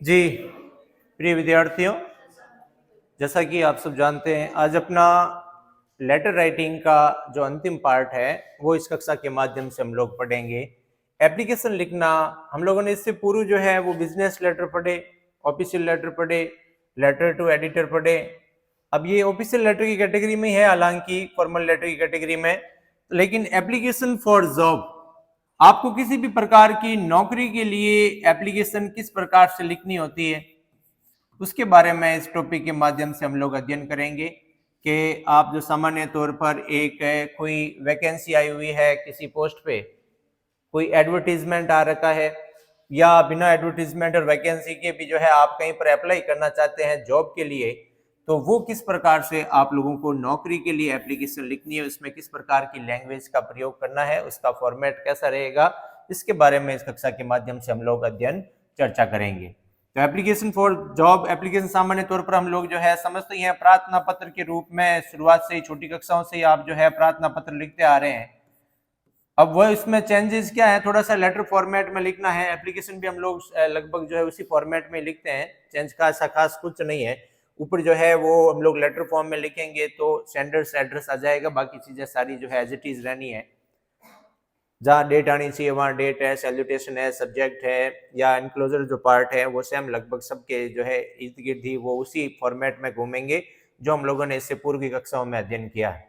जी, प्रिय विद्यार्थियों, जैसा कि आप सब जानते हैं, आज अपना लेटर राइटिंग का जो अंतिम पार्ट है वो इस कक्षा के माध्यम से हम लोग पढ़ेंगे। एप्लीकेशन लिखना, हम लोगों ने इससे पूर्व जो है वो बिजनेस लेटर पढ़े, ऑफिशियल लेटर पढ़े, लेटर टू एडिटर पढ़े। अब ये ऑफिशियल लेटर की कैटेगरी में है, हालांकि फॉर्मल लेटर की कैटेगरी में, लेकिन एप्लीकेशन फॉर जॉब, आपको किसी भी प्रकार की नौकरी के लिए एप्लीकेशन किस प्रकार से लिखनी होती है उसके बारे में इस टॉपिक के माध्यम से हम लोग अध्ययन करेंगे कि आप जो सामान्य तौर पर एक कोई वैकेंसी आई हुई है किसी पोस्ट पे, कोई एडवर्टीजमेंट आ रखा है, या बिना एडवर्टीजमेंट और वैकेंसी के भी जो है आप कहीं पर अप्लाई करना चाहते हैं जॉब के लिए, तो वो किस प्रकार से आप लोगों को नौकरी के लिए एप्लीकेशन लिखनी है, उसमें किस प्रकार की लैंग्वेज का प्रयोग करना है, उसका फॉर्मेट कैसा रहेगा, इसके बारे में इस कक्षा के माध्यम से हम लोग अध्ययन चर्चा करेंगे। तो एप्लीकेशन फॉर जॉब एप्लीकेशन सामान्य तौर पर हम लोग जो है समझते हैं प्रार्थना पत्र के रूप में, शुरुआत से ही छोटी कक्षाओं से ही आप जो है प्रार्थना पत्र लिखते आ रहे हैं। अब वो इसमें चेंजेस क्या है, थोड़ा सा लेटर फॉर्मेट में लिखना है। एप्लीकेशन भी हम लोग लगभग जो है उसी फॉर्मेट में लिखते हैं, चेंज का ऐसा खास कुछ नहीं है। ऊपर जो है वो हम लोग लेटर फॉर्म में लिखेंगे तो सेंडर्स एड्रेस आ जाएगा, बाकी चीजें सारी जो है एज इट इज रहनी है। जहाँ डेट आनी चाहिए वहाँ डेट है, सैल्यूटेशन है, सब्जेक्ट है, या इनक्लोजर जो पार्ट है वो सेम लगभग सबके जो है इर्द गिर्द ही वो उसी फॉर्मेट में घूमेंगे जो हम लोगों ने इससे पूर्व की कक्षाओं में अध्ययन किया है।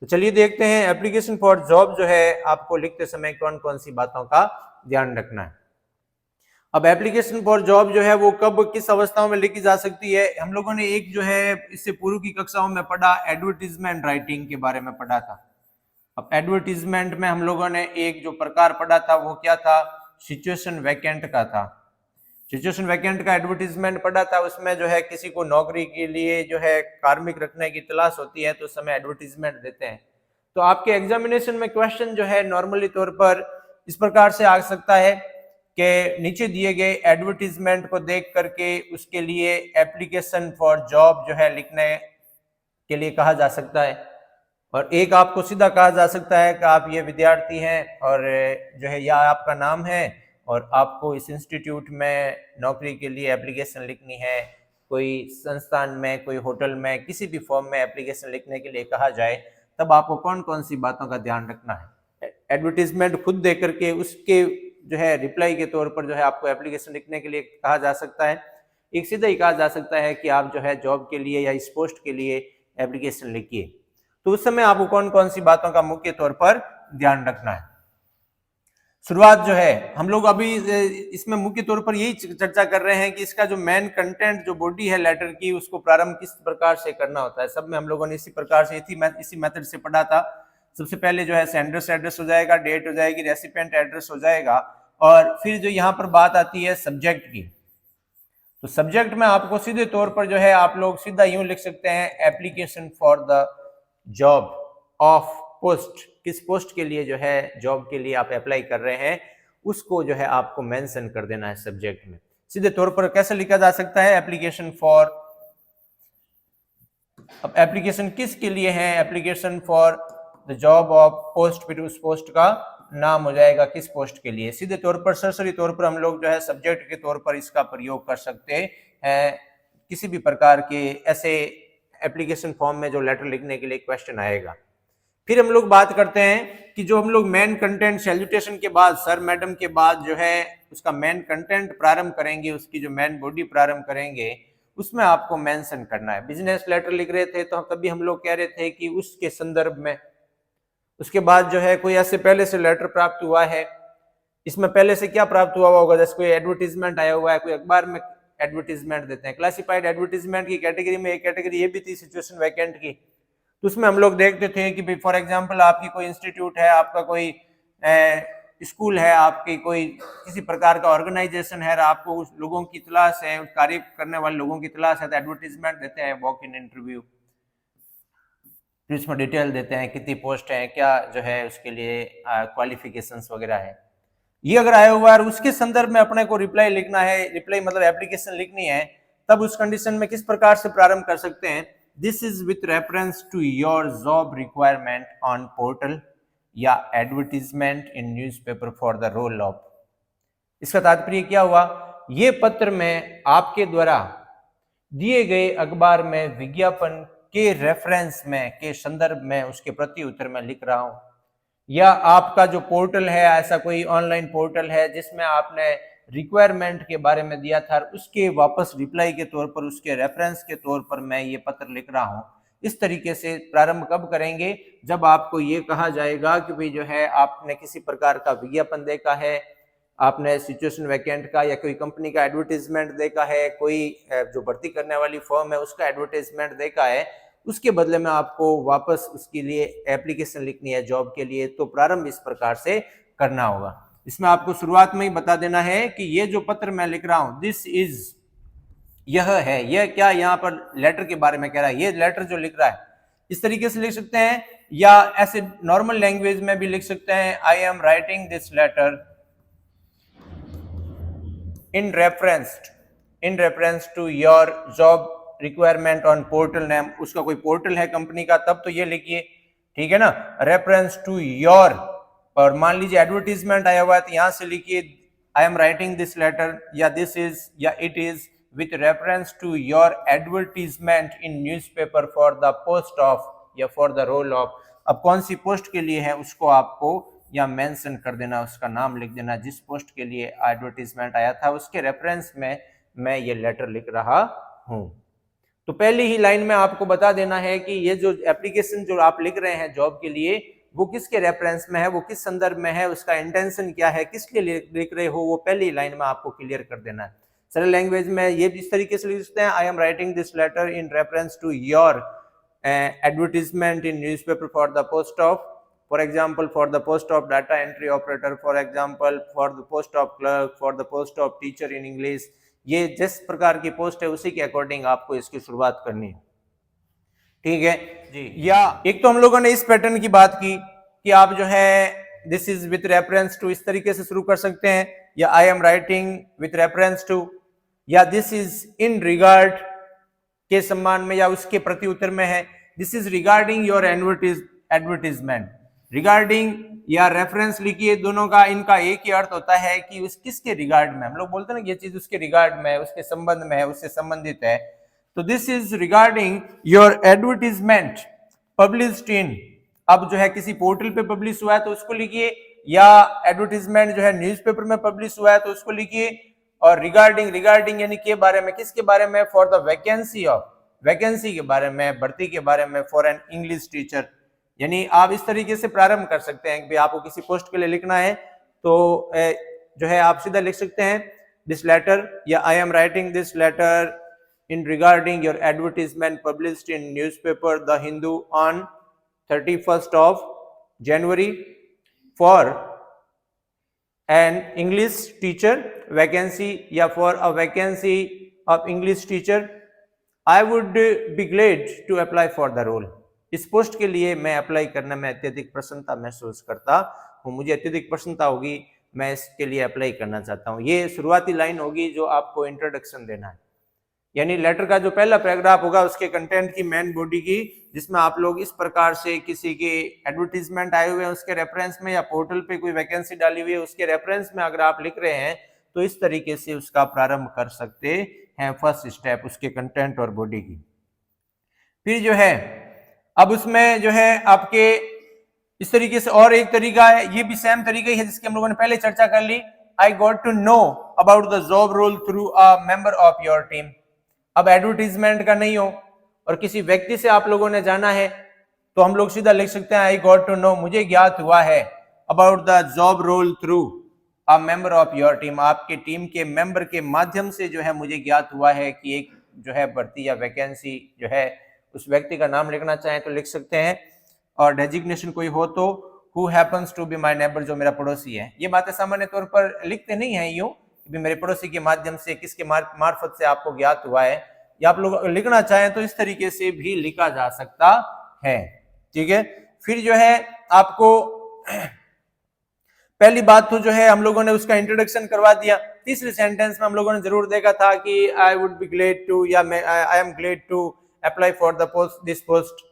तो चलिए देखते हैं एप्लीकेशन फॉर जॉब जो है आपको लिखते समय कौन कौन सी बातों का ध्यान रखना है। अब एप्लीकेशन फॉर जॉब जो है वो कब किस अवस्थाओं में लिखी जा सकती है, हम लोगों ने एक जो है इससे पूर्व की कक्षाओं में पढ़ा, एडवर्टीजमेंट राइटिंग के बारे में पढ़ा था। अब एडवर्टीजमेंट में हम लोगों ने एक जो प्रकार पढ़ा था वो क्या था, सिचुएशन वैकेंट का था। सिचुएशन वैकेंट का एडवर्टीजमेंट पढ़ा था, उसमें जो है किसी को नौकरी के लिए जो है कार्मिक रखने की तलाश होती है तो उस समय एडवर्टीजमेंट देते हैं। तो आपके एग्जामिनेशन में क्वेश्चन जो है नॉर्मली तौर पर इस प्रकार से आ सकता है कि नीचे दिए गए एडवर्टीजमेंट को देख करके उसके लिए एप्लीकेशन फॉर जॉब जो है लिखने के लिए कहा जा सकता है, और एक आपको सीधा कहा जा सकता है कि आप ये विद्यार्थी हैं और जो है यह आपका नाम है और आपको इस इंस्टीट्यूट में नौकरी के लिए एप्लीकेशन लिखनी है। कोई संस्थान में, कोई होटल में, किसी भी फॉर्म में एप्लीकेशन लिखने के लिए कहा जाए तब आपको कौन कौन सी बातों का ध्यान रखना है। एडवर्टीजमेंट खुद दे करके उसके जो है रिप्लाई के तौर पर जो है आपको एप्लीकेशन लिखने के लिए कहा जा सकता है। एक सीधा ही कहा जा सकता है कि आप जो है जॉब के लिए या इस पोस्ट के लिए एप्लीकेशन लिखिए। तो उस समय आपको कौन कौन सी बातों का मुख्य तौर पर ध्यान रखना है। शुरुआत जो है हम लोग अभी इसमें मुख्य तौर पर यही चर्चा कर रहे हैं कि इसका जो मेन कंटेंट, जो बॉडी है लेटर की, उसको प्रारंभ किस प्रकार से करना होता है। सब में हम लोगों ने इसी प्रकार से इसी मेथड से पढ़ा था। सबसे पहले जो है सेंडर्स एड्रेस हो जाएगा, डेट हो जाएगी, रेसिपिएंट एड्रेस हो जाएगा, और फिर जो यहाँ पर बात आती है सब्जेक्ट की, तो सब्जेक्ट में आपको सीधे तौर पर जो है आप लोग सीधा यूं लिख सकते हैं, application for the job of post, किस पोस्ट के लिए जो है जॉब के लिए आप अप्लाई कर रहे हैं उसको जो है आपको मेंशन कर देना है सब्जेक्ट में। सीधे तौर पर कैसे लिखा जा सकता है, एप्लीकेशन फॉर, अब एप्लीकेशन किस के लिए है, application for the job of post, फिर उस पोस्ट का नाम हो जाएगा किस पोस्ट के लिए। सीधे तौर पर सरसरी तौर पर हम लोग जो है सब्जेक्ट के तौर पर इसका प्रयोग कर सकते हैं किसी भी प्रकार के ऐसे एप्लीकेशन फॉर्म में जो लेटर लिखने के लिए क्वेश्चन आएगा। फिर हम लोग बात करते हैं कि जो हम लोग मेन कंटेंट सैल्यूटेशन के बाद, सर मैडम के बाद जो है उसका मेन कंटेंट प्रारंभ करेंगे, उसकी जो मेन बॉडी प्रारंभ करेंगे उसमें आपको मेंशन करना है। बिजनेस लेटर लिख रहे थे तो तभी हम लोग कह रहे थे कि उसके संदर्भ में, उसके बाद जो है कोई ऐसे पहले से लेटर प्राप्त हुआ है, इसमें पहले से क्या प्राप्त हुआ होगा, जैसे कोई एडवर्टीजमेंट आया हुआ है, कोई अखबार में एडवर्टीजमेंट देते हैं। क्लासिफाइड एडवर्टीजमेंट की कैटेगरी में एक कैटेगरी ये भी थी सिचुएशन वैकेंट की, तो उसमें हम लोग देखते थे कि भाई फॉर एग्जांपल आपकी कोई इंस्टीट्यूट है, आपका कोई स्कूल है, आपकी कोई किसी प्रकार का ऑर्गेनाइजेशन है, आपको उस लोगों की तलाश है, उस कार्य करने वाले लोगों की तलाश है, तो एडवर्टीजमेंट देते हैं, वॉक इन इंटरव्यू, फिर इसमें डिटेल देते हैं कितनी पोस्ट है, क्या जो है उसके लिए क्वालिफिकेशंस वगैरह है। ये अगर आया हुआ है और उसके संदर्भ में अपने को रिप्लाई लिखना है, रिप्लाई मतलब एप्लीकेशन लिखनी है, तब उस कंडीशन में किस प्रकार से प्रारंभ कर सकते हैं, this is with reference to your job requirement on portal या advertisement in newspaper for the role of. इसका तात्पर्य क्या हुआ ये पत्र मैं आपके द्वारा दिए गए अखबार में विज्ञापन के रेफरेंस में के संदर्भ में उसके प्रति उत्तर में लिख रहा हूं, या आपका जो पोर्टल है, ऐसा कोई ऑनलाइन पोर्टल है जिसमें आपने रिक्वायरमेंट के बारे में दिया था, उसके वापस रिप्लाई के तौर पर, उसके रेफरेंस के तौर पर मैं ये पत्र लिख रहा हूं। इस तरीके से प्रारंभ कब करेंगे? जब आपको ये कहा जाएगा कि भाई जो है आपने किसी प्रकार का विज्ञापन देखा है, आपने सिचुएशन वैकेंट का या कोई कंपनी का एडवर्टीजमेंट देखा है, कोई जो भर्ती करने वाली फर्म है उसका एडवर्टीजमेंट देखा है, उसके बदले में आपको वापस उसके लिए एप्लीकेशन लिखनी है जॉब के लिए, तो प्रारंभ इस प्रकार से करना होगा। इसमें आपको शुरुआत में ही बता देना है कि ये जो पत्र मैं लिख रहा हूं, दिस इज, यह है, यह क्या यहाँ पर लेटर के बारे में कह रहा है, ये लेटर जो लिख रहा है, इस तरीके से लिख सकते हैं, या ऐसे नॉर्मल लैंग्वेज में भी लिख सकते हैं, I am writing this letter in reference to your job requirement on portal name। उसका कोई पोर्टल है कंपनी का, तब तो ये लिखिए, ठीक है ना, रेफरेंस टू योर। और मान लीजिए एडवर्टीजमेंट आया हुआ है तो यहां से लिखिए I am writing this letter, या दिस इज, या it is with reference to your advertisement in newspaper for the post of, या फॉर द रोल ऑफ। अब कौन सी पोस्ट के लिए है उसको आपको या मेंशन कर देना, उसका नाम लिख देना, जिस पोस्ट के लिए एडवर्टीजमेंट आया था उसके रेफरेंस में मैं ये लेटर लिख रहा हूं। तो पहली ही लाइन में आपको बता देना है कि ये जो एप्लीकेशन जो आप लिख रहे हैं जॉब के लिए, वो किसके रेफरेंस में है, वो किस संदर्भ में है, उसका इंटेंशन क्या है, किसके लिए लिख रहे हो, वो पहली लाइन में आपको क्लियर कर देना है। सरल लैंग्वेज में ये इस तरीके से लिख सकते हैं, I am writing this letter in reference to your advertisement in newspaper for the post of, for example for the post of data entry operator, for example for the post of clerk, for the post of teacher in English। ये जिस प्रकार की post है उसी के according आपको इसकी शुरुआत करनी है, ठीक है जी। या एक तो हम लोगों ने इस पैटर्न की बात की कि आप जो है this is with reference to, इस तरीके से शुरू कर सकते हैं, या I am writing with reference to, या दिस इज इन रिगार्ड के सम्मान में या उसके प्रति उत्तर में है, this is regarding your advertisement. Regarding या रेफरेंस लिखिए, दोनों का इनका एक ही अर्थ होता है कि उस किसके रिगार्ड में, हम लोग बोलते हैं ना ये चीज उसके रिगार्ड में है, उसके संबंध में है, उससे संबंधित है। तो this is regarding your advertisement published इन, अब जो है किसी पोर्टल पे पब्लिश हुआ है तो उसको लिखिए, या एडवर्टीजमेंट जो है न्यूज़पेपर में पब्लिश हुआ है तो उसको लिखिए। और रिगार्डिंग यानी के बारे में, किसके बारे में, for the vacancy of, vacancy के बारे में, भर्ती के बारे में, फॉर एन इंग्लिश टीचर। यानी आप इस तरीके से प्रारंभ कर सकते हैं कि भाई आपको किसी पोस्ट के लिए लिखना है तो जो है आप सीधा लिख सकते हैं दिस लेटर, या I am writing this letter in regarding your advertisement published in newspaper the Hindu on 31st of January for an English teacher vacancy, या for a vacancy of English teacher, I would be glad to apply for the role। इस post के लिए मैं apply करने में अत्यधिक प्रसन्नता महसूस करता हूँ, मुझे अत्यधिक प्रसन्नता होगी, मैं इसके लिए अप्लाई करना चाहता हूँ। ये शुरुआती लाइन होगी जो आपको इंट्रोडक्शन देना है, यानी लेटर का जो पहला पैराग्राफ होगा उसके कंटेंट की मेन बॉडी की, जिसमें आप लोग इस प्रकार से किसी के एडवर्टीजमेंट आए हुए हैं उसके रेफरेंस में, या पोर्टल पे कोई वैकेंसी डाली हुई है उसके रेफरेंस में अगर आप लिख रहे हैं तो इस तरीके से उसका प्रारंभ कर सकते हैं, फर्स्ट स्टेप उसके कंटेंट और बॉडी की। फिर जो है अब उसमें जो है आपके इस तरीके से और एक तरीका है, ये भी सेम तरीका ही है जिसकी हम लोगों ने पहले चर्चा कर ली, I got to know about the job role through a member of your team. अब एडवर्टीजमेंट का नहीं हो और किसी व्यक्ति से आप लोगों ने जाना है तो हम लोग सीधा लिख सकते हैं आई गॉट टू नो, मुझे ज्ञात हुआ है, about the job role through a member of your team, आपके टीम के मेंबर के माध्यम से जो है मुझे ज्ञात हुआ है कि एक जो है भर्ती या वैकेंसी जो है, उस व्यक्ति का नाम लिखना चाहें तो लिख सकते हैं, और डेजिग्नेशन कोई हो तो who happens to be my neighbour, जो मेरा पड़ोसी है। ये बातें सामान्य तौर पर लिखते नहीं है यूं भी मेरे पड़ोसी के माध्यम से, किसके मार्फत से आपको ज्ञात हुआ है, या आप लोग लिखना चाहें तो इस तरीके से भी लिखा जा सकता है, ठीक है। फिर जो है आपको पहली बात तो जो है हम लोगों ने उसका इंट्रोडक्शन करवा दिया। तीसरे सेंटेंस में हम लोगों ने जरूर देखा था कि I would be glad to, या I am glad to apply for the post, this post.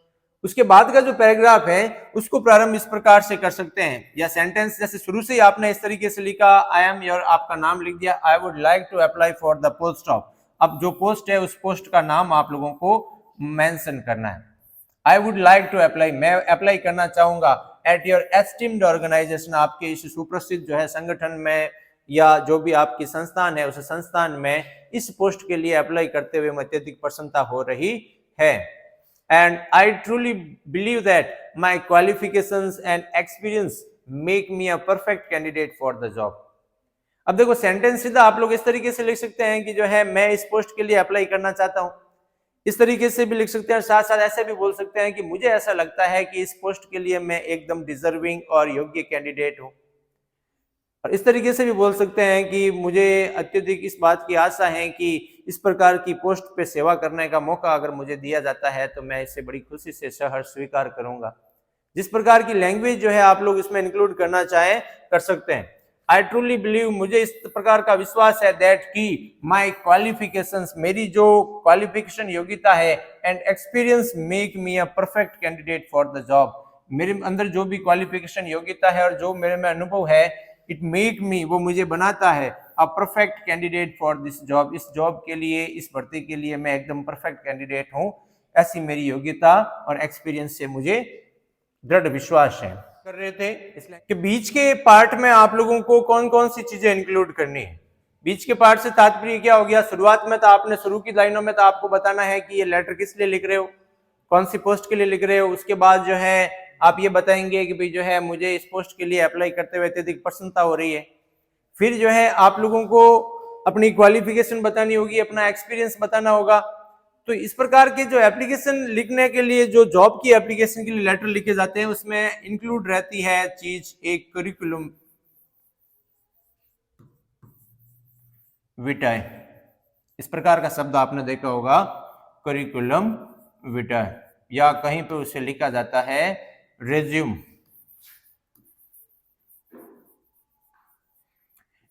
उसके बाद का जो पैराग्राफ है उसको प्रारंभ इस प्रकार से कर सकते हैं, या सेंटेंस जैसे शुरू से ही आपने इस तरीके से लिखा, आई एम योर, आपका नाम लिख दिया, I would like to apply for the post of. अब जो पोस्ट है उस पोस्ट का नाम आप लोगों को मेंशन करना है। I would like to apply, मैं अप्लाई करना चाहूंगा, एट योर एस्टीम्ड ऑर्गेनाइजेशन, आपके इस सुप्रसिद्ध जो है संगठन में या जो भी आपकी संस्थान है उस संस्थान में इस पोस्ट के लिए अप्लाई करते हुए मुझे अत्यधिक प्रसन्नता हो रही है। And I truly believe that my qualifications and experience make me a perfect candidate for the job. अब देखो सेंटेंस सीधा आप लोग इस तरीके से लिख सकते हैं कि जो है मैं इस पोस्ट के लिए अप्लाई करना चाहता हूं, इस तरीके से भी लिख सकते हैं, साथ साथ ऐसे भी बोल सकते हैं कि मुझे ऐसा लगता है कि इस पोस्ट के लिए मैं एकदम डिजर्विंग और योग्य कैंडिडेट हूं। और इस तरीके से भी बोल सकते हैं कि मुझे अत्यधिक इस बात की आशा है कि इस प्रकार की पोस्ट पे सेवा करने का मौका अगर मुझे दिया जाता है तो मैं इसे बड़ी खुशी से सहर्ष स्वीकार करूंगा। जिस प्रकार की लैंग्वेज जो है आप लोग इसमें इंक्लूड करना चाहें कर सकते हैं। आई ट्रूली बिलीव, मुझे इस प्रकार का विश्वास है, दैट की माई क्वालिफिकेशंस, मेरी जो क्वालिफिकेशन योग्यता है, and experience make me a perfect candidate for the job, मेरे अंदर जो भी क्वालिफिकेशन योग्यता है और जो मेरे में अनुभव है, इट मेक मी, वो मुझे बनाता है a perfect candidate for this job, इस जॉब के लिए, इस भर्ती के लिए मैं एकदम परफेक्ट कैंडिडेट हूं, ऐसी मेरी योग्यता और एक्सपीरियंस से मुझे दृढ़ विश्वास है। कर रहे थे इसलिए कि बीच के पार्ट में आप लोगों को कौन कौन सी चीजें इंक्लूड करनी है। बीच के पार्ट से तात्पर्य क्या हो गया, शुरुआत में तो आपने शुरू की लाइनों में तो आपको बताना है कि ये लेटर किस लिए लिख रहे हो, कौन सी पोस्ट के लिए लिख रहे हो। उसके बाद जो है आप ये बताएंगे कि भाई जो है मुझे इस पोस्ट के लिए अप्लाई करते हुए अत्यधिक प्रसन्नता हो रही है। फिर जो है आप लोगों को अपनी क्वालिफिकेशन बतानी होगी, अपना एक्सपीरियंस बताना होगा। तो इस प्रकार के जो एप्लीकेशन लिखने के लिए, जो जॉब की एप्लीकेशन के लिए लेटर लिखे जाते हैं, उसमें इंक्लूड रहती है चीज एक करिकुलम विटाe। इस प्रकार का शब्द आपने देखा होगा, करिकुलम विटाe, या कहीं पे उसे लिखा जाता है रेज्यूम।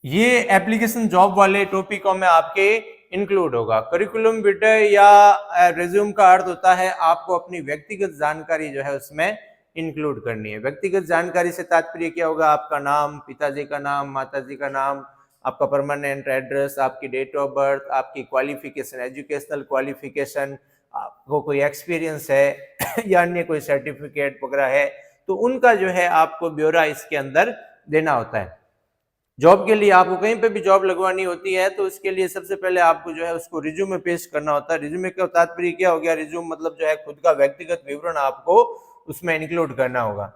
ये एप्लीकेशन जॉब वाले टॉपिकों में आपके इंक्लूड होगा। करिकुलम विटाe या रेज्यूम का अर्थ होता है आपको अपनी व्यक्तिगत जानकारी जो है उसमें इंक्लूड करनी है। व्यक्तिगत जानकारी से तात्पर्य क्या होगा, आपका नाम, पिताजी का नाम, माताजी का नाम, आपका परमानेंट एड्रेस, आपकी डेट ऑफ बर्थ, आपकी क्वालिफिकेशन, एजुकेशनल क्वालिफिकेशन, आपको कोई एक्सपीरियंस है या अन्य कोई सर्टिफिकेट वगैरह है, तो उनका जो है आपको ब्यौरा इसके अंदर देना होता है। जॉब के लिए आपको कहीं पे भी जॉब लगवानी होती है तो उसके लिए सबसे पहले आपको जो है उसको रिज्यूम में पेश करना होता है। रिज्यूम का तात्पर्य क्या हो गया, रिज्यूम मतलब जो है खुद का व्यक्तिगत विवरण आपको उसमें इंक्लूड करना होगा।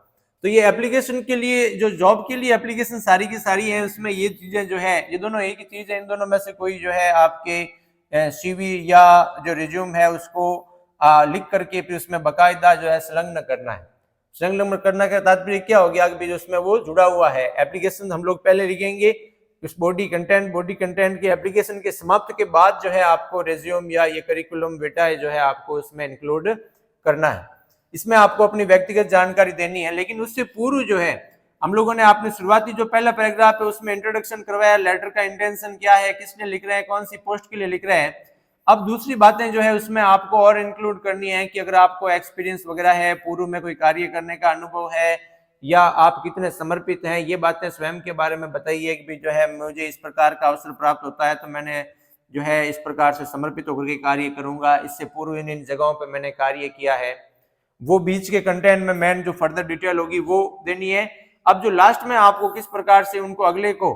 तो ये एप्लीकेशन के लिए, जो जॉब के लिए एप्लीकेशन सारी की सारी है, उसमें ये चीजें जो है, ये दोनों एक ही चीज है। इन दोनों में से कोई जो है आपके सीवी या जो रिज्यूम है उसको लिख करके फिर उसमें बाकायदा जो है संलग्न करना है। संलग्न करना का तात्पर्य क्या हो गया कि उसमें वो जुड़ा हुआ है। एप्लीकेशन हम लोग पहले लिखेंगे, उस बॉडी कंटेंट के एप्लीकेशन के समाप्त के बाद जो है आपको रेज्यूम या ये करिकुलम विटाe जो है आपको इसमें इंक्लूड करना है। इसमें आपको अपनी व्यक्तिगत जानकारी देनी है, लेकिन उससे पूर्व जो है हम लोगों ने आपने शुरुआती जो पहला पैराग्राफ है उसमें इंट्रोडक्शन करवाया, लेटर का इंटेंशन क्या है, किसने लिख रहे हैं, कौन सी पोस्ट के लिए लिख रहे हैं। अब दूसरी बातें जो है उसमें आपको और इंक्लूड करनी है कि अगर आपको एक्सपीरियंस वगैरह है, पूर्व में कोई कार्य करने का अनुभव है, या आप कितने समर्पित हैं, ये बातें स्वयं के बारे में बताइए कि जो है मुझे इस प्रकार का अवसर प्राप्त होता है तो मैंने जो है इस प्रकार से समर्पित होकर के कार्य करूंगा, इससे पूर्व इन जगहों पर मैंने कार्य किया है। वो बीच के कंटेंट में मेन जो फर्दर डिटेल होगी वो देनी है। अब जो लास्ट में आपको किस प्रकार से उनको अगले को,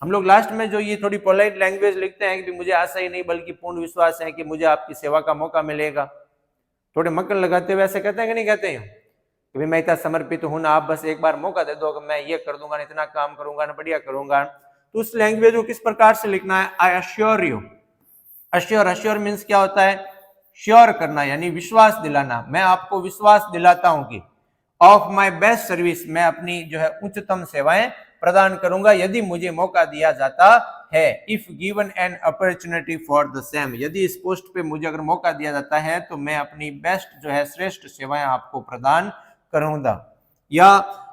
हम लोग लास्ट में जो ये थोड़ी पोलाइट लैंग्वेज लिखते हैं कि मुझे आशा ही नहीं बल्कि पूर्ण विश्वास है कि मुझे आपकी सेवा का मौका मिलेगा, थोड़े मक्कल लगाते हुए ऐसे कहते हैं कि नहीं कहते हैं कि मैं इतना समर्पित हूं ना, आप बस एक बार मौका दे दो कि मैं ये कर दूंगा, इतना काम करूंगा ना, बढ़िया करूंगा। तो उस लैंग्वेज को किस प्रकार से लिखना है, I assure you. Assure means क्या होता है, श्योर करना यानी विश्वास दिलाना। मैं आपको विश्वास दिलाता हूं कि ऑफ माई बेस्ट सर्विस, मैं अपनी जो है उच्चतम सेवाएं प्रदान करूंगा यदि मुझे मौका दिया जाता है। If given an opportunity for the same, यदि इस पोस्ट पे मुझे अगर मौका दिया जाता है तो मैं अपनी बेस्ट जो है श्रेष्ठ सेवाएं आपको प्रदान करूंगा। या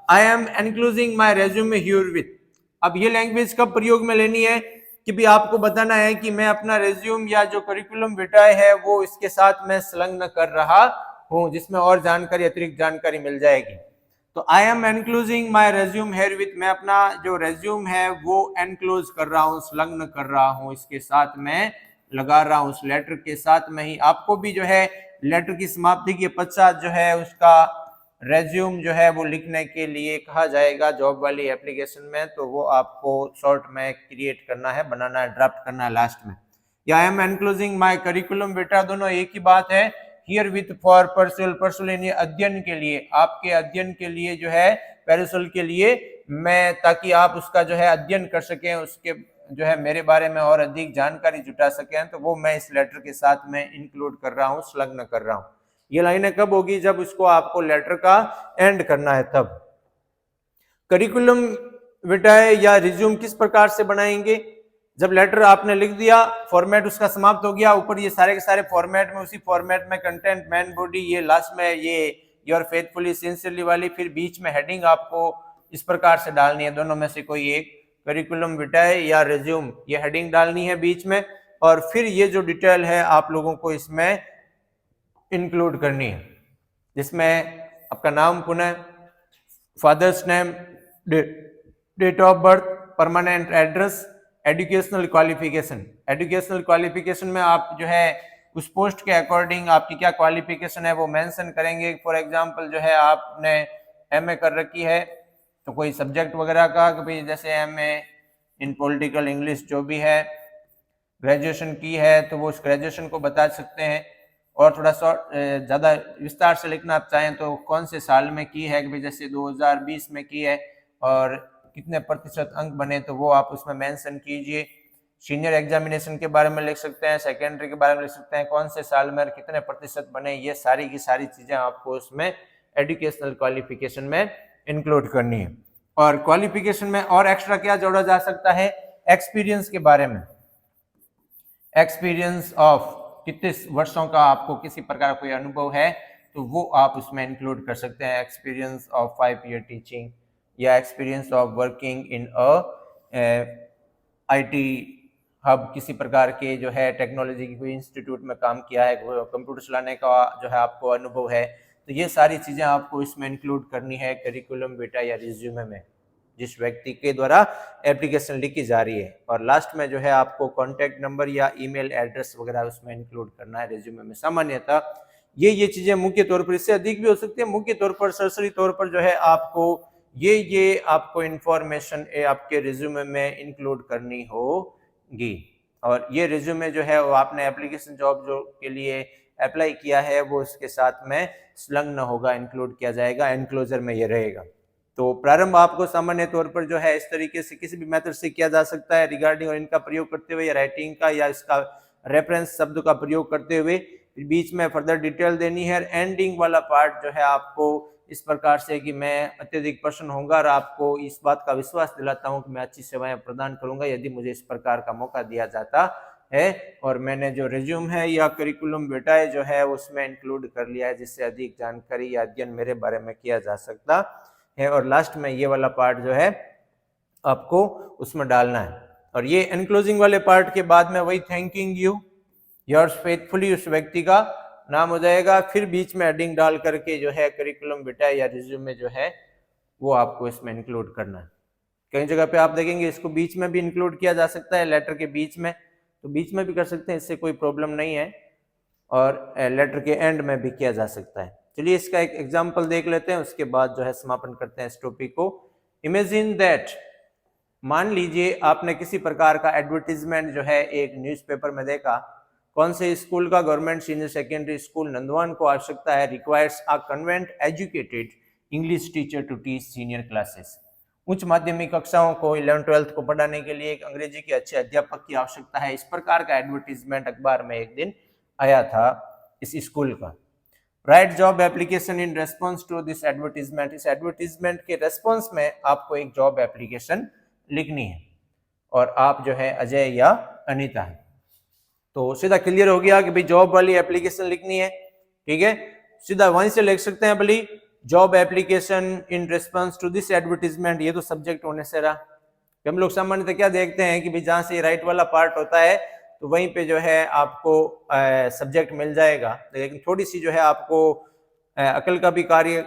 I am enclosing my resume here with. अब ये लैंग्वेज कब प्रयोग में लेनी है कि भी आपको बताना है कि मैं अपना रेज्यूम या जो करिकुलम विटाe है वो इसके साथ मैं संलग्न कर रहा हूँ जिसमें और जानकारी, अतिरिक्त जानकारी मिल जाएगी। तो I am enclosing my resume herewith, मैं अपना जो रेज्यूम है वो एनक्लोज कर रहा हूँ, संलग्न कर रहा हूँ, इसके साथ मैं लगा रहा हूँ, उस लेटर के साथ में ही। आपको भी जो है लेटर की समाप्ति के पश्चात जो है उसका रेज्यूम जो है वो लिखने के लिए कहा जाएगा जॉब वाली एप्लीकेशन में, तो वो आपको शॉर्ट में क्रिएट करना है, बनाना है, ड्राफ्ट करना है लास्ट में। या I am enclosing my curriculum, बेटा दोनों एक ही बात है। हियर विथ फॉर परसुअल, परसुअल यानी अध्ययन के लिए, आपके अध्ययन के लिए जो है, पेरिसल के लिए मैं, ताकि आप उसका जो है अध्ययन कर सकें, उसके जो है मेरे बारे में और अधिक जानकारी जुटा सकें, तो वो मैं इस लेटर के साथ में इंक्लूड कर रहा हूँ, संलग्न कर रहा हूँ। ये लाइनें कब होगी? जब उसको आपको लेटर का एंड करना है तब। करिकुलम विटाए या रिज्यूम किस प्रकार से बनाएंगे? जब लेटर आपने लिख दिया, फॉर्मेट उसका समाप्त हो गया, ऊपर ये सारे के सारे फॉर्मेट में, उसी फॉर्मेट में कंटेंट, मेन बॉडी, ये लास्ट में ये योर फेथफुली सिंसियरली वाली, फिर बीच में हेडिंग आपको इस प्रकार से डालनी है, दोनों में से कोई एक, करिकुलम विटाए या रिज्यूम, ये हेडिंग डालनी है बीच में, और फिर ये जो डिटेल है आप लोगों को इसमें इंक्लूड करनी है, जिसमें आपका नाम, पुनः father's name, date of birth, permanent address, educational qualification. Educational qualification में आप जो है उस पोस्ट के अकॉर्डिंग आपकी क्या क्वालिफिकेशन है वो मेंशन करेंगे। फॉर एग्जांपल जो है आपने एमए कर रखी है तो कोई सब्जेक्ट वगैरह का, कभी जैसे एमए इन पॉलिटिकल इंग्लिश जो भी है, ग्रेजुएशन की है तो वो उस ग्रेजुएशन को बता सकते हैं। और थोड़ा सा ज़्यादा विस्तार से लिखना आप चाहें तो कौन से साल में की है, कि भाई जैसे 2020 में की है और कितने प्रतिशत अंक बने, तो वो आप उसमें मेंशन कीजिए। सीनियर एग्जामिनेशन के बारे में लिख सकते हैं, सेकेंडरी के बारे में लिख सकते हैं, कौन से साल में और कितने प्रतिशत बने, ये सारी की सारी चीज़ें आपको उसमें एजुकेशनल क्वालिफिकेशन में इंक्लूड करनी है। और क्वालिफिकेशन में और एक्स्ट्रा क्या जोड़ा जा सकता है? एक्सपीरियंस के बारे में, एक्सपीरियंस ऑफ कितने वर्षों का आपको किसी प्रकार कोई अनुभव है तो वो आप उसमें इंक्लूड कर सकते हैं। एक्सपीरियंस ऑफ 5 ईयर टीचिंग या experience of working in IT hub, किसी प्रकार के जो है टेक्नोलॉजी की कोई इंस्टीट्यूट में काम किया है, कंप्यूटर चलाने का जो है आपको अनुभव है, तो ये सारी चीज़ें आपको इसमें इंक्लूड करनी है करिकुलम विटा या रिज्यूमे में, जिस व्यक्ति के द्वारा एप्लीकेशन लिखी जा रही है। और लास्ट में जो है आपको कॉन्टैक्ट नंबर या ईमेल एड्रेस वगैरह उसमें इंक्लूड करना है रिज्यूमे में। सामान्यतः ये चीज़ें मुख्य तौर पर, इससे अधिक भी हो सकती है, मुख्य तौर पर सरसरी तौर पर जो है आपको ये आपको इंफॉर्मेशन आपके रिज्यूमे में इंक्लूड करनी होगी। और ये रिज्यूमे जो है वो आपने एप्लीकेशन जॉब जो के लिए अप्लाई किया है वो इसके साथ में संलग्न होगा, इंक्लूड किया जाएगा, एनक्लोजर में ये रहेगा। तो प्रारंभ आपको सामान्य तौर पर जो है इस तरीके से किसी भी मेथड से किया जा सकता है रिगार्डिंग, और इनका प्रयोग करते हुए या राइटिंग का या इसका रेफरेंस शब्द का प्रयोग करते हुए बीच में फर्दर डिटेल देनी है। एंडिंग वाला पार्ट जो है आपको इस प्रकार से कि मैं अत्यधिक प्रसन्न होऊंगा और आपको इस बात का विश्वास दिलाता हूं कि मैं अच्छी सेवाएं प्रदान करूंगा यदि मुझे इस प्रकार का मौका दिया जाता है, और मैंने जो रिज्यूम है या करिकुलम विटाए जो है उसमें इंक्लूड कर लिया है, जिससे अधिक जानकारी या अध्ययन मेरे बारे में किया जा सकता है। और लास्ट में ये वाला पार्ट जो है आपको उसमें डालना है। और ये एनक्लोजिंग वाले पार्ट के बाद में वही थैंकिंग यू योर्स फेथफुली उस व्यक्ति का नाम हो जाएगा, फिर बीच में हेडिंग डाल करके जो है करिकुलम विटाए या रिज्यूमे जो है वो आपको इसमें इंक्लूड करना है। कई जगह पे आप देखेंगे इसको बीच में भी इंक्लूड किया जा सकता है, लेटर के बीच में, तो बीच में भी कर सकते हैं, इससे कोई प्रॉब्लम नहीं है, और लेटर के एंड में भी किया जा सकता है। चलिए इसका एक एग्जाम्पल देख लेते हैं, उसके बाद जो है समापन करते हैं इस टॉपिक को। इमेजिन दैट, मान लीजिए आपने किसी प्रकार का एडवर्टीजमेंट जो है एक न्यूज़पेपर में देखा, कौन से स्कूल का, government senior secondary school Nandwan को आवश्यकता है, requires a convent educated English teacher to teach senior classes. उच्च माध्यमिक कक्षाओं को 11th-12th को पढ़ाने के लिए एक अंग्रेजी के अच्छे अध्यापक की आवश्यकता है। इस प्रकार का एडवर्टीजमेंट अखबार में एक दिन आया था इस स्कूल का। Write job application in response to this advertisement, इस एडवर्टीजमेंट के रेस्पॉन्स में आपको एक जॉब एप्लीकेशन लिखनी है, और आप जो है अजय या अनीता है। तो सीधा क्लियर हो गया कि भाई जॉब वाली एप्लीकेशन लिखनी है, ठीक है, सीधा वहीं से लिख सकते हैं भली job application in response to this advertisement. ये तो सब्जेक्ट होने से रहा। हम लोग सामान्यतः क्या देखते हैं कि भाई जहां से राइट वाला पार्ट होता है तो वहीं पे जो है आपको सब्जेक्ट मिल जाएगा, लेकिन थोड़ी सी जो है आपको अकल का भी कार्य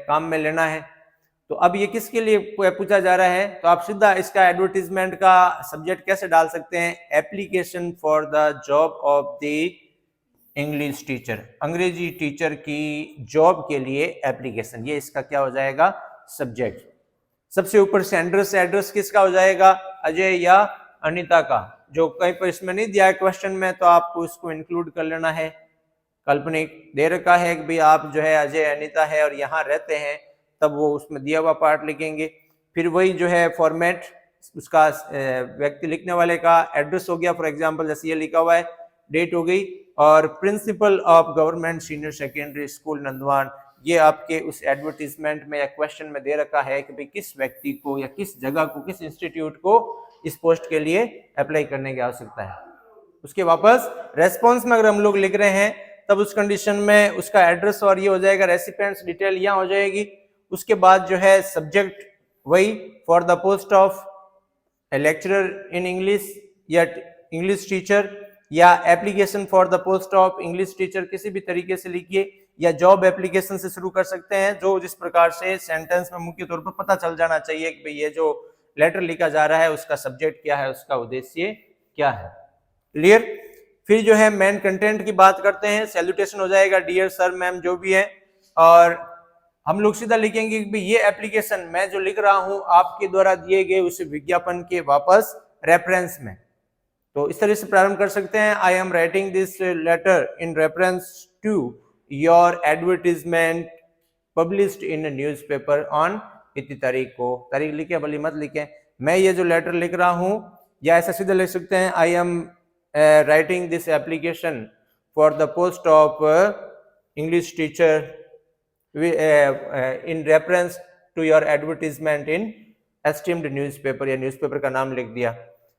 काम में लेना है। तो अब ये किसके लिए पूछा जा रहा है, तो आप सीधा इसका एडवर्टीजमेंट का सब्जेक्ट कैसे डाल सकते हैं, application for the job of the English teacher, अंग्रेजी टीचर की जॉब के लिए एप्लीकेशन, ये इसका क्या हो जाएगा सब्जेक्ट। सबसे ऊपर से एड्रेस किसका हो जाएगा, अजय या अनीता का, जो कहीं पर इसमें नहीं दिया है क्वेश्चन में, तो आपको इसको इंक्लूड कर लेना है। काल्पनिक दे रखा है कि भाई आप जो है अजय अनीता है और यहाँ रहते हैं, तब वो उसमें दिया हुआ पार्ट लिखेंगे। फिर वही जो है फॉर्मेट उसका व्यक्ति लिखने वाले का एड्रेस हो गया, फॉर एग्जांपल जैसे ये लिखा हुआ है, डेट हो गई, और principal of government senior secondary school Nandwan, ये आपके उस एडवर्टीजमेंट में या क्वेश्चन में दे रखा है कि भाई किस व्यक्ति को या किस जगह को, किस इंस्टीट्यूट को इस पोस्ट के लिए अप्लाई करने की आवश्यकता है। उसके वापस रेस्पॉन्स में अगर हम लोग लिख रहे हैं तब उस कंडीशन में उसका एड्रेस और ये हो जाएगा, रेसिपिएंट्स डिटेल यहाँ हो जाएगी। उसके बाद जो है सब्जेक्ट वही for the post of A lecturer in English या इंग्लिश टीचर, या application for the post of English teacher, किसी भी तरीके से लिखिए, या जॉब एप्लीकेशन से शुरू कर सकते हैं, जो जिस प्रकार से सेंटेंस में मुख्य तौर पर पता चल जाना चाहिए कि भाई ये जो लेटर लिखा जा रहा है उसका सब्जेक्ट क्या है, उसका उद्देश्य क्या है। क्लियर। फिर जो है मेन कंटेंट की बात करते हैं, सैल्यूटेशन हो जाएगा, डियर सर मैम जो भी है, और हम लोग सीधा लिखेंगे कि ये एप्लीकेशन मैं जो लिख रहा हूं आपके द्वारा दिए गए उस विज्ञापन के वापस रेफरेंस में। तो इस तरह से प्रारंभ कर सकते हैं, I am writing this letter in reference to your advertisement published in newspaper on, इतनी तारीख को, तारीख लिखे भली मत लिखे, मैं ये जो लेटर लिख रहा हूं, या ऐसा सीधा लिख सकते हैं, I am writing this application for the post of English teacher in reference to your advertisement in esteemed newspaper, या न्यूज़पेपर का नाम लिख दिया।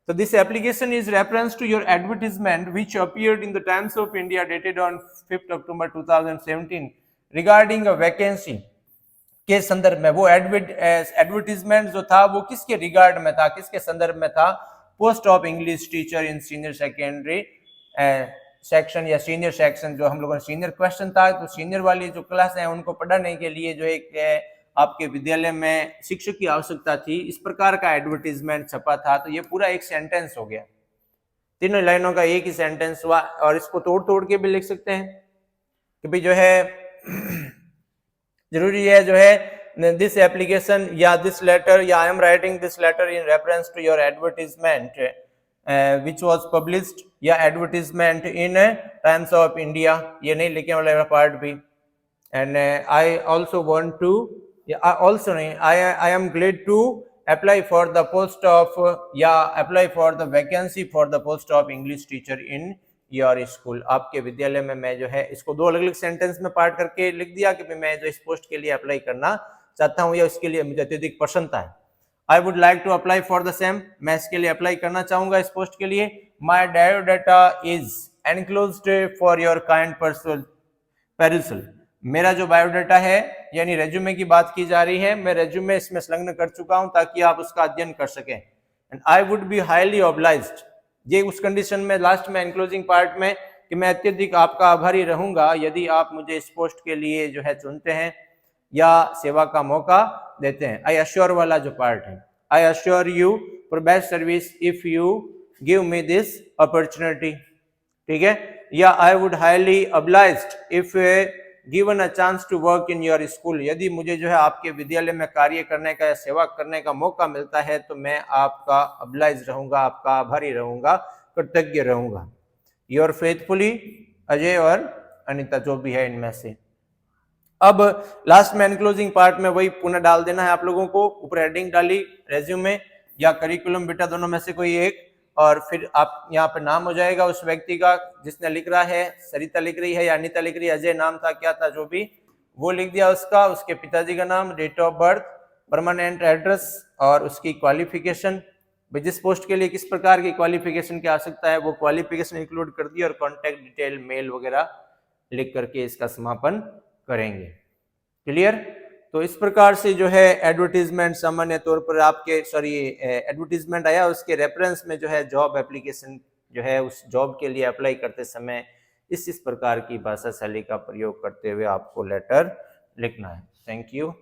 So this application is reference to your advertisement which appeared in the Times of India dated on 5th October 2017 regarding a vacancy के संदर्भ में, वो advertisement जो था वो किसके रिगार्ड में था, किसके संदर्भ में था, post of English teacher in senior secondary section या सीनियर सेक्शन, जो हम लोगों ने सीनियर क्वेश्चन था, तो सीनियर वाली जो क्लास है उनको पढ़ाने के लिए जो एक आपके विद्यालय में शिक्षक की आवश्यकता थी, इस प्रकार का एडवर्टीजमेंट छपा था। तो ये पूरा एक सेंटेंस हो गया, तीनों लाइनों का एक ही सेंटेंस हुआ, और इसको तोड़ तोड़ के भी लिख सकते हैं कि भाई जो है जरूरी है जो है दिस एप्लीकेशन या दिस लेटर, या I am writing this letter in reference to your advertisement which was published, या advertisement in Times of India, ये नहीं लिखने वाला पार्ट भी, and I also want to, I am glad to apply for the post of, या apply for the vacancy for the post of English teacher in your school, आपके विद्यालय में मैं जो है, इसको दो अलग अलग सेंटेंस में पार्ट करके लिख दिया कि मैं जो इस पोस्ट के लिए अप्लाई करना चाहता हूँ या उसके लिए मुझे अत्यधिक प्रसन्नता है। I would like to apply for the same, मैं इसके लिए अप्लाई करना चाहूंगा इस पोस्ट के लिए। My biodata is enclosed for your kind perusal, मेरा जो बायोडाटा है यानी रेज्यूमे की बात की जा रही है, मैं रेज्यूमे इसमें संलग्न कर चुका हूं ताकि आप उसका अध्ययन कर सकें। And I would be highly obliged, ये उस कंडीशन में लास्ट में एनक्लोजिंग पार्ट में कि मैं अत्यधिक आपका आभारी रहूंगा यदि आप मुझे इस पोस्ट के लिए जो है चुनते हैं या सेवा का मौका देते हैं। आई अश्योर वाला जो पार्ट है, I assure you for best service if you give me this opportunity, ठीक है, या I would highly obliged if given a chance to work in your school, यदि मुझे जो है आपके विद्यालय में कार्य करने का या सेवा करने का मौका मिलता है तो मैं आपका ऑब्लाइज रहूंगा, आपका आभारी रहूंगा, कृतज्ञ रहूंगा। योर फेथफुली अजय और अनीता, जो भी है इनमें से। अब लास्ट में एनक्लोजिंग पार्ट में वही पुनः डाल देना है आप लोगों को, ऊपर हेडिंग डाली रेज्यूमे या करिकुलम बेटा दोनों में से कोई एक, और फिर आप यहाँ पे नाम हो जाएगा उस व्यक्ति का जिसने लिख रहा है, सरिता लिख रही है या अनीता लिख रही है, अजय नाम था क्या था जो भी, वो लिख दिया उसका, उसके पिताजी का नाम, date of birth, permanent address और उसकी क्वालिफिकेशन, जिस पोस्ट के लिए किस प्रकार की क्वालिफिकेशन की आवश्यकता है वो क्वालिफिकेशन इंक्लूड कर दी, और कॉन्टेक्ट डिटेल मेल वगैरह लिख करके इसका समापन करेंगे। क्लियर। तो इस प्रकार से जो है एडवर्टीजमेंट सामान्य तौर पर आपके एडवर्टीजमेंट आया, उसके रेफरेंस में जो है जॉब एप्लीकेशन जो है उस जॉब के लिए अप्लाई करते समय इस प्रकार की भाषा शैली का प्रयोग करते हुए आपको लेटर लिखना है। Thank you.